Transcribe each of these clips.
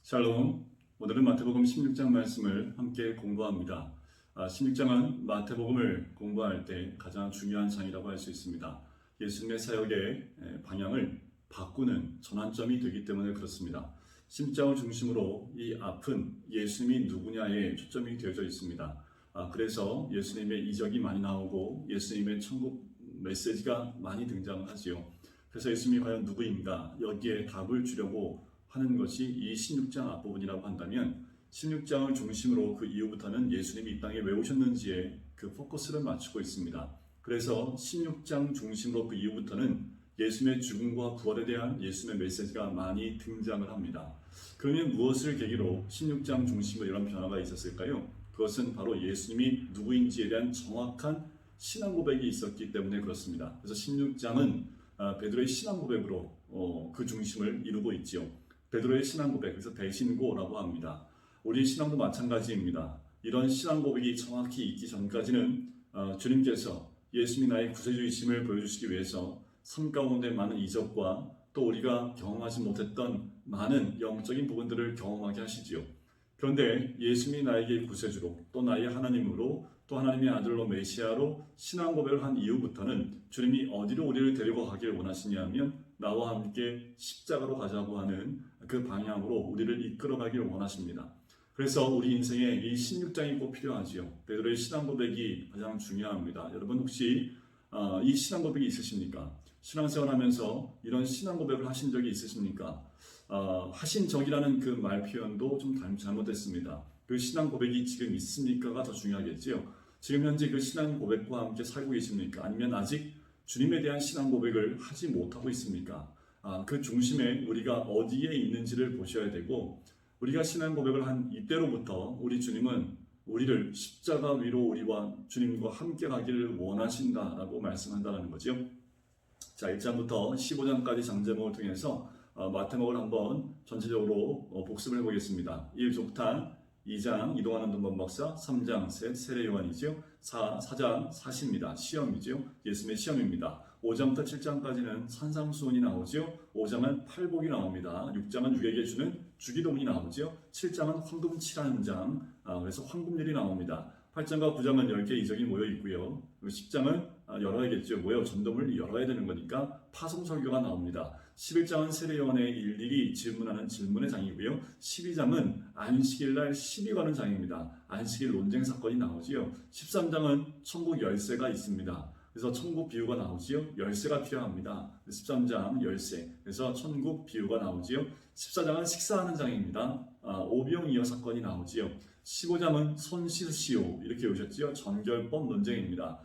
샬롬. 오늘은 마태복음 16장 말씀을 함께 공부합니다. 16장은 마태복음을 공부할 때 가장 중요한 장이라고 할 수 있습니다. 예수님의 사역의 방향을 바꾸는 전환점이 되기 때문에 그렇습니다. 16장을 중심으로 이 앞은 예수님이 누구냐에 초점이 되어져 있습니다. 그래서 예수님의 이적이 많이 나오고 예수님의 천국 메시지가 많이 등장하지요. 그래서 예수님이 과연 누구인가 여기에 답을 주려고 하는 것이 이 16장 앞부분이라고 한다면 16장을 중심으로 그 이후부터는 예수님이 이 땅에 왜 오셨는지에 그 포커스를 맞추고 있습니다. 그래서 16장 중심으로 그 이후부터는 예수님의 죽음과 부활에 대한 예수님의 메시지가 많이 등장을 합니다. 그러면 무엇을 계기로 16장 중심으로 이런 변화가 있었을까요? 그것은 바로 예수님이 누구인지에 대한 정확한 신앙 고백이 있었기 때문에 그렇습니다. 그래서 16장은 베드로의 신앙 고백으로 그 중심을 이루고 있지요. 베드로의 신앙 고백, 그래서 대신고라고 합니다. 우리 신앙도 마찬가지입니다. 이런 신앙 고백이 정확히 있기 전까지는 주님께서 예수님이 나의 구세주이심을 보여주시기 위해서 삶 가운데 많은 이적과 또 우리가 경험하지 못했던 많은 영적인 부분들을 경험하게 하시지요. 그런데 예수님이 나에게 구세주로 또 나의 하나님으로 또 하나님의 아들로 메시아로 신앙 고백을 한 이후부터는 주님이 어디로 우리를 데리고 가기를 원하시냐면 나와 함께 십자가로 가자고 하는 그 방향으로 우리를 이끌어가기를 원하십니다. 그래서 우리 인생에 이 16장이 꼭 필요하지요. 베드로의 신앙 고백이 가장 중요합니다. 여러분 혹시 이 신앙 고백이 있으십니까? 신앙생활하면서 이런 신앙 고백을 하신 적이 있으십니까? 하신 적이라는 그 말 표현도 좀 잘못됐습니다. 그 신앙 고백이 지금 있습니까가 더 중요하겠지요. 지금 현재 그 신앙 고백과 함께 살고 계십니까? 아니면 아직 주님에 대한 신앙 고백을 하지 못하고 있습니까? 그 중심에 우리가 어디에 있는지를 보셔야 되고, 우리가 신앙 고백을 한 이때로부터 우리 주님은 우리를 십자가 위로 우리와 주님과 함께 가기를 원하신다라고 말씀한다는 거죠. 자, 1장부터 15장까지 장제목을 통해서 마태복음을 한번 전체적으로 복습을 해보겠습니다. 1족탄, 2장 이동하는 돈번 박사, 3장 세례 요한이죠. 4장 사시입니다. 시험이죠. 예수님의 시험입니다. 5장부터 7장까지는 산상수훈이 나오죠. 5장은 팔복이 나옵니다. 6장은 유에게 주는 주기도문이 나오죠. 7장은 황금치라는 장, 그래서 황금률이 나옵니다. 8장과 9장은 10개 이적이 모여 있고요. 10장은 열어야겠죠. 모여 전도문을 열어야 되는 거니까 파송설교가 나옵니다. 11장은 세례요한의 일일이 질문하는 질문의 장이고요. 12장은 안식일날 시비 거는 장입니다. 안식일 논쟁 사건이 나오지요. 13장은 천국 열쇠가 있습니다. 그래서 천국 비유가 나오지요. 열쇠가 필요합니다. 13장 열쇠. 그래서 천국 비유가 나오지요. 14장은 식사하는 장입니다. 오병이어 사건이 나오지요. 15장은 손 씻으시오 이렇게 오셨지요. 전결법 논쟁입니다.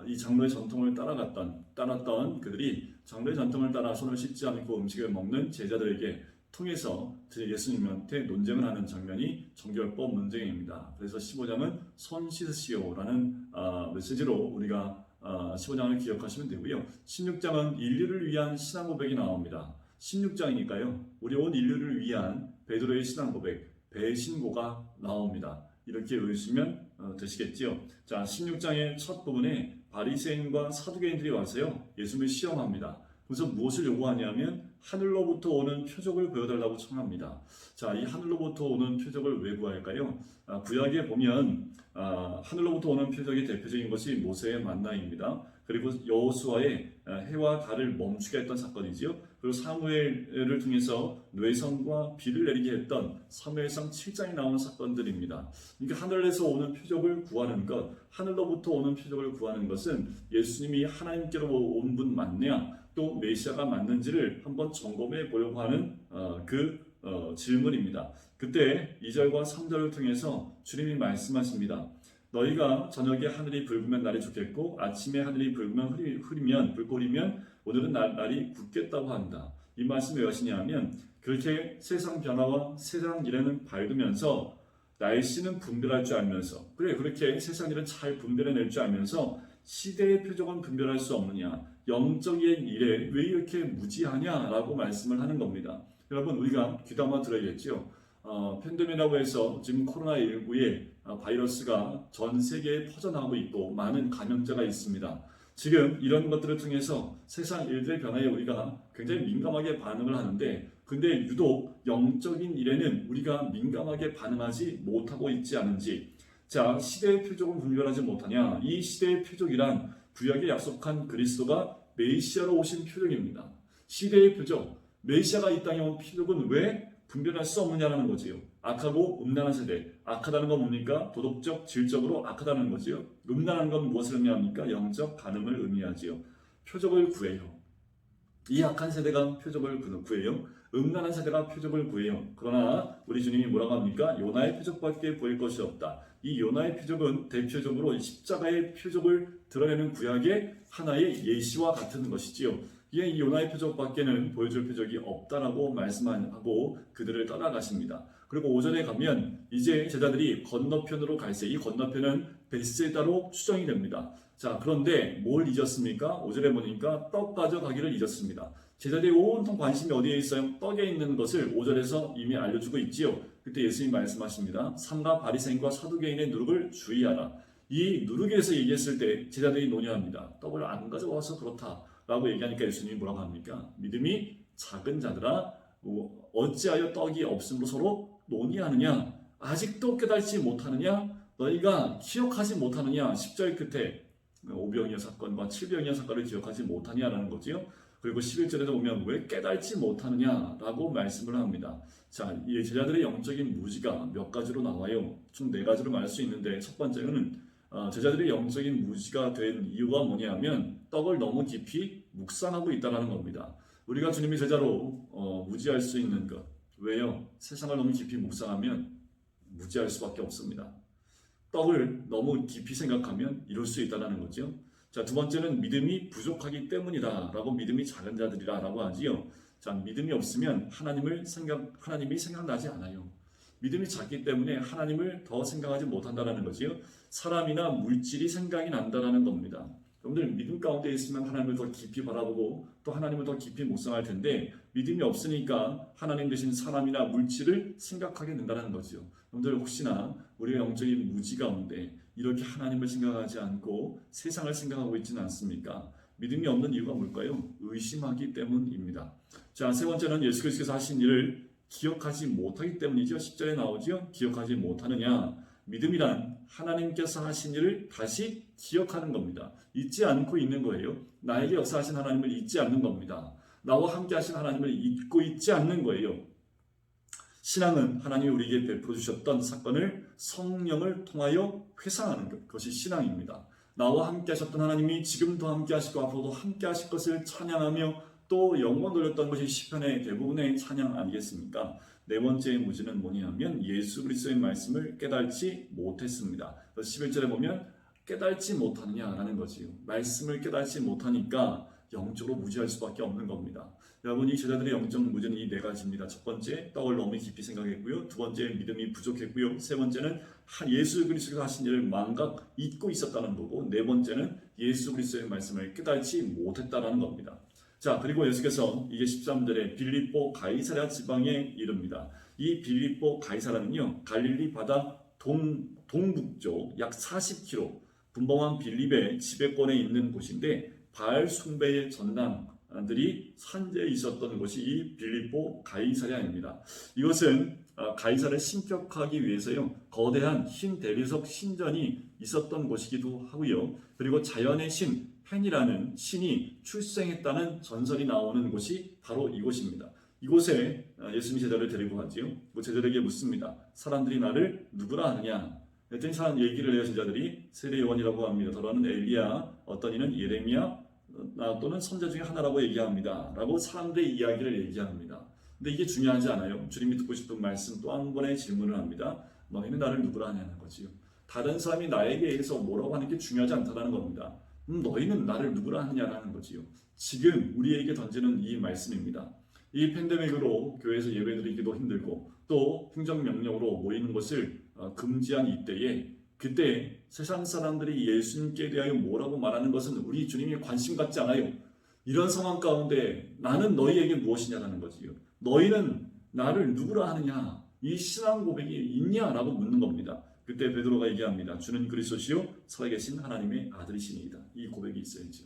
이 장로의 전통을 따랐던 그들이 장로의 전통을 따라 손을 씻지 않고 음식을 먹는 제자들에게 통해서 예수님한테 논쟁을 하는 장면이 정결법 논쟁입니다. 그래서 15장은 손 씻으시오라는 메시지로 우리가 15장을 기억하시면 되고요. 16장은 인류를 위한 신앙 고백이 나옵니다. 16장이니까요. 우리 온 인류를 위한 베드로의 신앙 고백, 배신고가 나옵니다. 이렇게 외우시면 되시겠지요. 자, 16장의 첫 부분에 바리새인과 사두개인들이 와서요. 예수님을 시험합니다. 그래서 무엇을 요구하냐면 하늘로부터 오는 표적을 보여달라고 청합니다. 자, 이 하늘로부터 오는 표적을 왜 구할까요? 구약에 보면 하늘로부터 오는 표적의 대표적인 것이 모세의 만나입니다. 그리고 여호수아의 해와 달을 멈추게 했던 사건이지요. 그리고 사무엘을 통해서 뇌성과 비를 내리게 했던 사무엘상 7장에 나오는 사건들입니다. 그러니까 하늘에서 오는 표적을 구하는 것, 하늘로부터 오는 표적을 구하는 것은 예수님이 하나님께로 온 분 맞냐, 또 메시아가 맞는지를 한번 점검해 보려고 하는 질문입니다. 그때 2절과 3절을 통해서 주님이 말씀하십니다. 너희가 저녁에 하늘이 붉으면 날이 좋겠고 아침에 하늘이 붉으면 불고리면 오늘은 날이 굳겠다고 한다. 이 말씀이 왜 하시냐면 그렇게 세상 변화와 세상 일에는 밝으면서 날씨는 분별할 줄 알면서 그렇게 세상 일은 잘 분별해낼 줄 알면서 시대의 표적은 분별할 수 없느냐, 영적인 일에 왜 이렇게 무지하냐라고 말씀을 하는 겁니다. 여러분 우리가 귀담아 들어야겠죠. 팬데믹이라고 해서 지금 코로나19의 바이러스가 전 세계에 퍼져나가고 있고 많은 감염자가 있습니다. 지금 이런 것들을 통해서 세상 일들의 변화에 우리가 굉장히 민감하게 반응을 하는데 근데 유독 영적인 일에는 우리가 민감하게 반응하지 못하고 있지 않은지, 자, 시대의 표적은 분별하지 못하냐? 이 시대의 표적이란 구약에 약속한 그리스도가 메시아로 오신 표적입니다. 시대의 표적, 메시아가 이 땅에 온 표적은 왜 분별할 수 없느냐라는 거지요. 악하고 음란한 세대, 악하다는 건 뭡니까? 도덕적, 질적으로 악하다는 거지요. 음란한 건 무엇을 의미합니까? 영적 간음을 의미하지요. 표적을 구해요. 이 악한 세대가 표적을 구해요. 음란한 세대가 표적을 구해요. 그러나 우리 주님이 뭐라고 합니까? 요나의 표적밖에 보일 것이 없다. 이 요나의 표적은 대표적으로 십자가의 표적을 드러내는 구약의 하나의 예시와 같은 것이지요. 이 요나의 표적밖에는 보여줄 표적이 없다라고 말씀하고 그들을 떠나가십니다. 그리고 5절에 가면 이제 제자들이 건너편으로 갈새, 이 건너편은 벳세다로 추정이 됩니다. 자, 그런데 뭘 잊었습니까? 5절에 보니까 떡 가져가기를 잊었습니다. 제자들의 온통 관심이 어디에 있어요? 떡에 있는 것을 5절에서 이미 알려주고 있지요. 그때 예수님이 말씀하십니다. 삼가 바리새인과 사두개인의 누룩을 주의하라. 이 누룩에 대해서 얘기했을 때 제자들이 논의합니다. 떡을 안 가져와서 그렇다 라고 얘기하니까 예수님이 뭐라고 합니까? 믿음이 작은 자들아 어찌하여 떡이 없음으로 서로 논의하느냐? 아직도 깨닫지 못하느냐? 너희가 기억하지 못하느냐? 10절 끝에 오병이어 사건과 칠병이어 사건을 기억하지 못하냐라는 거지요. 그리고 11절에도 보면 왜 깨닫지 못하느냐라고 말씀을 합니다. 자, 이 제자들의 영적인 무지가 몇 가지로 나와요. 총 4가지로 말할 수 있는데 첫 번째는 제자들의 영적인 무지가 된 이유가 뭐냐면 떡을 너무 깊이 묵상하고 있다는 겁니다. 우리가 주님의 제자로 무지할 수 있는 것. 왜요? 세상을 너무 깊이 묵상하면 무지할 수밖에 없습니다. 떡을 너무 깊이 생각하면 이룰 수 있다는 거죠. 자, 두 번째는 믿음이 부족하기 때문이다 라고 믿음이 작은 자들이라 라고 하지요. 자, 믿음이 없으면 하나님이 생각나지 않아요. 믿음이 작기 때문에 하나님을 더 생각하지 못한다는 거지요. 사람이나 물질이 생각이 난다는 겁니다. 여러분들 믿음 가운데 있으면 하나님을 더 깊이 바라보고 또 하나님을 더 깊이 묵상할 텐데 믿음이 없으니까 하나님 대신 사람이나 물질을 생각하게 된다는 거죠. 여러분들 혹시나 우리가 영적인 무지 가운데 이렇게 하나님을 생각하지 않고 세상을 생각하고 있지는 않습니까? 믿음이 없는 이유가 뭘까요? 의심하기 때문입니다. 자, 세 번째는 예수 그리스도께서 하신 일을 기억하지 못하기 때문이죠. 10절에 나오죠. 기억하지 못하느냐? 믿음이란 하나님께서 하신 일을 다시 기억하는 겁니다. 잊지 않고 있는 거예요. 나에게 역사하신 하나님을 잊지 않는 겁니다. 나와 함께 하신 하나님을 잊고 있지 않는 거예요. 신앙은 하나님이 우리에게 베풀어 주셨던 사건을 성령을 통하여 회상하는 것, 그것이 신앙입니다. 나와 함께 하셨던 하나님이 지금도 함께 하시고 앞으로도 함께 하실 것을 찬양하며 또 영광 돌렸던 것이 시편의 대부분의 찬양 아니겠습니까? 네 번째의 무지는 뭐냐면 예수 그리스도의 말씀을 깨닫지 못했습니다. 11절에 보면 깨닫지 못하느냐라는 거지요. 말씀을 깨닫지 못하니까 영적으로 무지할 수밖에 없는 겁니다. 여러분, 이 제자들의 영적 무지는 이 4가지입니다. 첫 번째, 떡을 너무 깊이 생각했고요. 두 번째, 믿음이 부족했고요. 세 번째는 예수 그리스도가 하신 일을 망각 잊고 있었다는 거고, 네 번째는 예수 그리스도의 말씀을 깨닫지 못했다는 겁니다. 자, 그리고 예수께서 이게 13절에 빌립보 가이사랴 지방에 이릅니다. 이 빌립보 가이사랴는요, 갈릴리 바다 동북쪽 약 40km, 분봉왕 빌립의 지배권에 있는 곳인데 바알 숭배의 전당들이 산재에 있었던 곳이 이 빌립보 가이사랴입니다. 이것은 가이사를 신격하기 위해서요, 거대한 흰 대리석 신전이 있었던 곳이기도 하고요. 그리고 자연의 신 펜이라는 신이 출생했다는 전설이 나오는 곳이 바로 이곳입니다. 이곳에 예수님이 제자를 데리고 가지요. 제자들에게 묻습니다. 사람들이 나를 누구라 하느냐? 그랬더니 사람 얘기를 해요. 제자들이 세례 요한이라고 합니다. 더러는 엘리야, 어떤 이는 예레미야 또는 선자 중에 하나라고 얘기합니다. 라고 사람들의 이야기를 얘기합니다. 근데 이게 중요하지 않아요. 주님이 듣고 싶은 말씀 또 한 번의 질문을 합니다. 너희는 나를 누구라 하냐는 거지요. 다른 사람이 나에게 의해서 뭐라고 하는 게 중요하지 않다는 겁니다. 너희는 나를 누구라 하냐라는 거지요. 지금 우리에게 던지는 이 말씀입니다. 이 팬데믹으로 교회에서 예배드리기도 힘들고 또 행정명령으로 모이는 것을 금지한 이때에 그때 세상 사람들이 예수님께 대하여 뭐라고 말하는 것은 우리 주님이 관심 갖지 않아요. 이런 상황 가운데 나는 너희에게 무엇이냐라는 거지요. 너희는 나를 누구라 하느냐? 이 신앙 고백이 있냐라고 묻는 겁니다. 그때 베드로가 얘기합니다. 주는 그리스도시요 살아계신 하나님의 아들이시니이다. 이 고백이 있어야죠.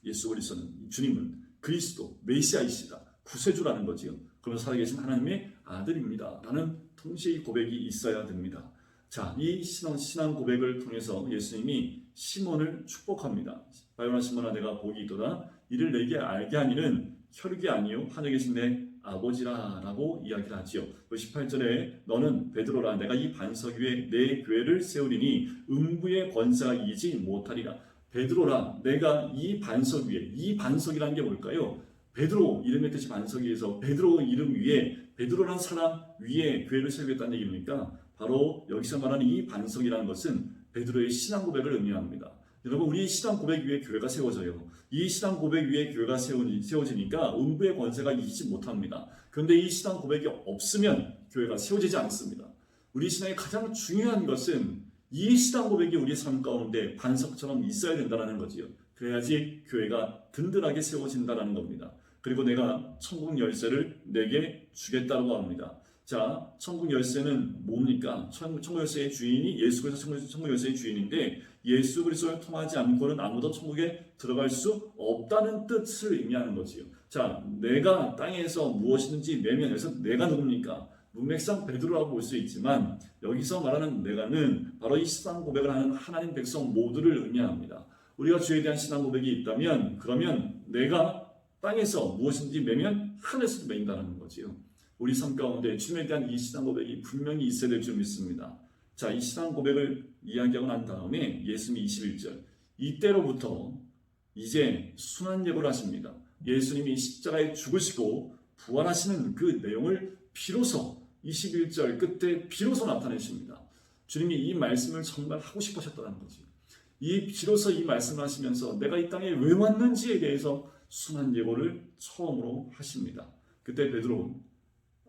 예수 그리스도는, 주님은 그리스도 메시아이시다. 구세주라는 거지요. 그러면서 살아계신 하나님의 아들입니다 라는 동시에 고백이 있어야 됩니다. 자, 이 신앙 고백을 통해서 예수님이 시몬을 축복합니다. 바요나 시몬아, 내가 복이 있도다. 이를 내게 알게 하니는 혈육이 아니요 하늘에 계신 내 아버지라 라고 이야기를 하지요. 18절에 너는 베드로라, 내가 이 반석 위에 내 교회를 세우리니 음부의 권세가 이기지 못하리라. 베드로라, 내가 이 반석 위에, 이 반석이라는 게 뭘까요? 베드로 이름의 뜻이 반석이에서 베드로 이름 위에, 베드로라는 사람 위에 교회를 세우겠다는 얘기입니까? 바로 여기서 말하는 이 반석이라는 것은 베드로의 신앙 고백을 의미합니다. 여러분, 우리 신앙 고백 위에 교회가 세워져요. 이 신앙 고백 위에 교회가 세워지니까 음부의 권세가 이기지 못합니다. 그런데 이 신앙 고백이 없으면 교회가 세워지지 않습니다. 우리 신앙의 가장 중요한 것은 이 신앙 고백이 우리 삶 가운데 반석처럼 있어야 된다는 거지요. 그래야지 교회가 든든하게 세워진다는 겁니다. 그리고 내가 천국 열쇠를 내게 주겠다고 합니다. 자, 천국 열쇠는 뭡니까? 천국 열쇠의 주인이 예수 그리스도 천국 열쇠의 주인인데, 예수 그리스도를 통하지 않고는 아무도 천국에 들어갈 수 없다는 뜻을 의미하는 거지요. 자, 내가 땅에서 무엇이든지 매면, 여기서 내가 누굽니까? 문맥상 베드로라고 볼 수 있지만 여기서 말하는 내가는 바로 이 신앙 고백을 하는 하나님 백성 모두를 의미합니다. 우리가 주에 대한 신앙 고백이 있다면, 그러면 내가 땅에서 무엇인지 매면 하늘에서도 매인다는 거지요. 우리 삶 가운데 주님에 대한 이 신앙 고백이 분명히 있어야 될 줄 믿습니다. 자, 이 신앙 고백을 이야기하고 난 다음에 예수님이 21절, 이때로부터 이제 순환 예고를 하십니다. 예수님이 십자가에 죽으시고 부활하시는 그 내용을 비로소 21절 끝에 비로소 나타내십니다. 주님이 이 말씀을 정말 하고 싶으셨다는 거지. 비로소 이 말씀을 하시면서 내가 이 땅에 왜 왔는지에 대해서 순환 예고를 처음으로 하십니다. 그때 베드로,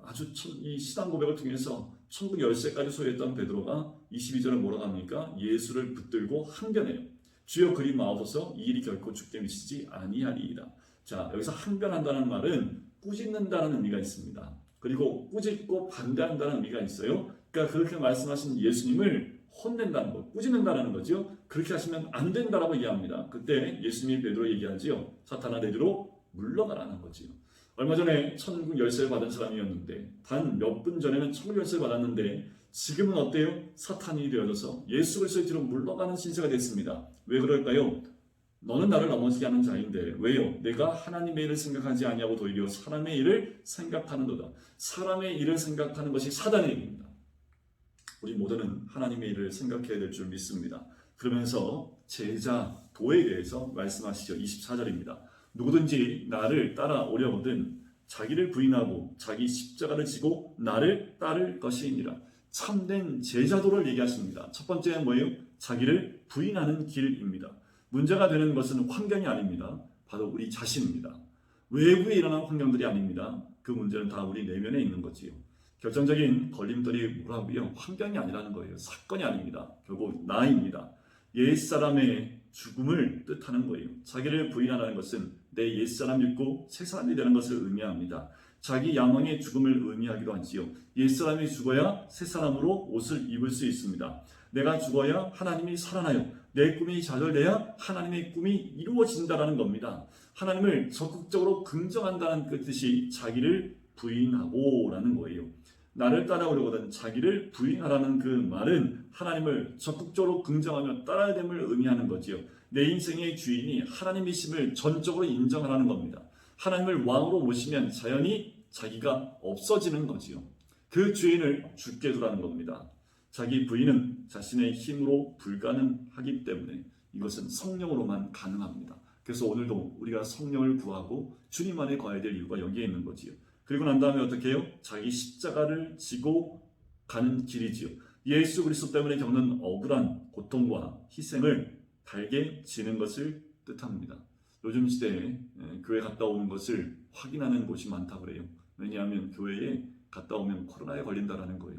아주 이 신앙 고백을 통해서 천국 열쇠까지 소유했던 베드로가 22절에 뭐라고 합니까? 예수를 붙들고 항변해요. 주여 그리 마옵소서, 이 일이 결코 죽게 미치지 아니하리이다. 자, 여기서 항변한다는 말은 꾸짖는다는 의미가 있습니다. 그리고 꾸짖고 반대한다는 의미가 있어요. 그러니까 그렇게 말씀하신 예수님을 혼낸다는 것, 꾸짖는다는 거죠. 그렇게 하시면 안 된다라고 이해합니다. 그때 예수님이 베드로 얘기하지요. 사탄아, 내 뒤로 물러가라는 거지요. 얼마 전에 천국 열쇠를 받은 사람이었는데, 단 몇 분 전에는 천국 열쇠를 받았는데 지금은 어때요? 사탄이 되어져서 예수 그리스도의 뒤로 물러가는 신세가 됐습니다. 왜 그럴까요? 너는 나를 넘어지게 하는 자인데 왜요? 내가 하나님의 일을 생각하지 아니하고 도리어 사람의 일을 생각하는도다. 사람의 일을 생각하는 것이 사단의 일입니다. 우리 모두는 하나님의 일을 생각해야 될 줄 믿습니다. 그러면서 제자 도에 대해서 말씀하시죠. 24절입니다. 누구든지 나를 따라오려거든 자기를 부인하고 자기 십자가를 지고 나를 따를 것이니라. 참된 제자도를 얘기하십니다. 첫 번째는 뭐예요? 자기를 부인하는 길입니다. 문제가 되는 것은 환경이 아닙니다. 바로 우리 자신입니다. 외부에 일어난 환경들이 아닙니다. 그 문제는 다 우리 내면에 있는 거지요. 결정적인 걸림돌이 뭐라고요? 환경이 아니라는 거예요. 사건이 아닙니다. 결국 나입니다. 옛사람의 죽음을 뜻하는 거예요. 자기를 부인하라는 것은 내 옛사람 죽고 새사람이 되는 것을 의미합니다. 자기 야망의 죽음을 의미하기도 하지요. 옛사람이 죽어야 새사람으로 옷을 입을 수 있습니다. 내가 죽어야 하나님이 살아나요. 내 꿈이 좌절돼야 하나님의 꿈이 이루어진다는 겁니다. 하나님을 적극적으로 긍정한다는 그 뜻이 자기를 부인하고 라는 거예요. 나를 따라오려거든 자기를 부인하라는 그 말은 하나님을 적극적으로 긍정하며 따라야 됨을 의미하는 거지요. 내 인생의 주인이 하나님이심을 전적으로 인정하라는 겁니다. 하나님을 왕으로 모시면 자연히 자기가 없어지는 거지요. 그 주인을 죽게 두라는 겁니다. 자기 부인은 자신의 힘으로 불가능하기 때문에 이것은 성령으로만 가능합니다. 그래서 오늘도 우리가 성령을 구하고 주님 안에 거해야 될 이유가 여기에 있는 거지요. 그리고 난 다음에 어떻게 해요? 자기 십자가를 지고 가는 길이지요. 예수 그리스도 때문에 겪는 억울한 고통과 희생을 달게 지는 것을 뜻합니다. 요즘 시대에 교회 갔다 오는 것을 확인하는 곳이 많다고 그래요. 왜냐하면 교회에 갔다 오면 코로나에 걸린다는 거예요.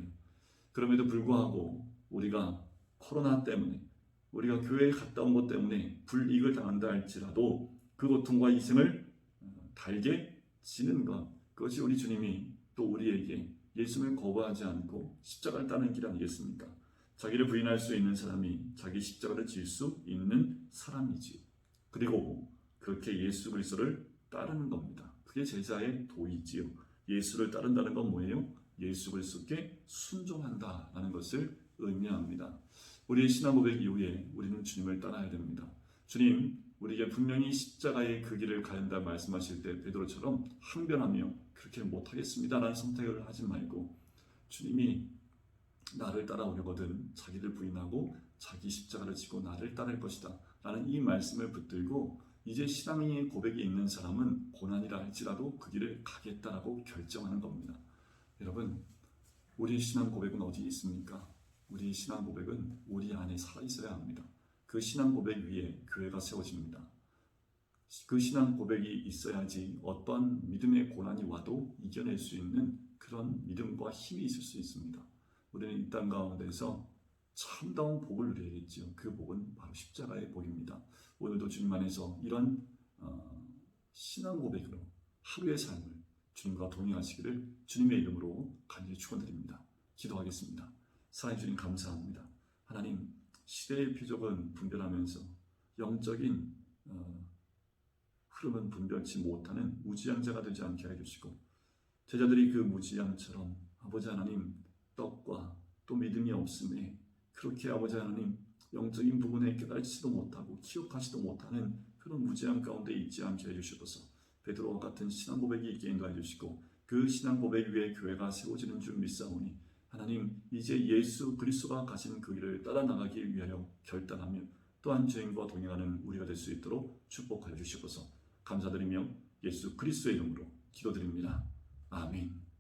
그럼에도 불구하고 우리가 코로나 때문에 우리가 교회에 갔다 온 것 때문에 불이익을 당한다 할지라도 그 고통과 희생을 달게 지는 것, 그것이 우리 주님이 또 우리에게 예수님을 거부하지 않고 십자가를 따는 길 아니겠습니까? 자기를 부인할 수 있는 사람이 자기 십자가를 질 수 있는 사람이지요. 그리고 그렇게 예수 그리스도를 따르는 겁니다. 그게 제자의 도이지요. 예수를 따른다는 건 뭐예요? 예수 그리스도께 순종한다라는 것을 의미합니다. 우리의 신앙 고백 이후에 우리는 주님을 따라야 됩니다. 주님, 우리에게 분명히 십자가의 그 길을 가야 한다 말씀하실 때 베드로처럼 항변하며 그렇게 못하겠습니다라는 선택을 하지 말고, 주님이 나를 따라오려거든 자기를 부인하고 자기 십자가를 지고 나를 따를 것이다 라는 이 말씀을 붙들고, 이제 신앙의 고백이 있는 사람은 고난이라 할지라도 그 길을 가겠다라고 결정하는 겁니다. 여러분, 우리 신앙 고백은 어디 있습니까? 우리 신앙 고백은 우리 안에 살아있어야 합니다. 그 신앙 고백 위에 교회가 세워집니다. 그 신앙 고백이 있어야지 어떠한 믿음의 고난이 와도 이겨낼 수 있는 그런 믿음과 힘이 있을 수 있습니다. 우리는 이 땅 가운데서 참다운 복을 누려야겠죠. 그 복은 바로 십자가의 복입니다. 오늘도 주님 안에서 이런 신앙 고백으로 하루의 삶을 주님과 동행하시기를 주님의 이름으로 간절히 축원드립니다. 기도하겠습니다. 사랑해 주님 감사합니다. 하나님, 시대의 표적은 분별하면서 영적인 흐름은 분별치 못하는 무지한 자가 되지 않게 해주시고, 제자들이 그 무지양처럼 아버지 하나님 떡과 또 믿음이 없음에 그렇게 아버지 하나님 영적인 부분에 깨달지도 못하고 기억하지도 못하는 그런 무지한 가운데 있지 않게 해주시옵소서. 베드로와 같은 신앙 고백이 있게 인도해 주시고, 그 신앙 고백 위에 교회가 세워지는 줄 믿사오니 하나님, 이제 예수 그리스도가 가신 그 길을 따라 나가기 위하여 결단하며 또한 주님과 동행하는 우리가 될 수 있도록 축복하여 주시옵소서. 감사드리며 예수 그리스도의 이름으로 기도드립니다. 아멘.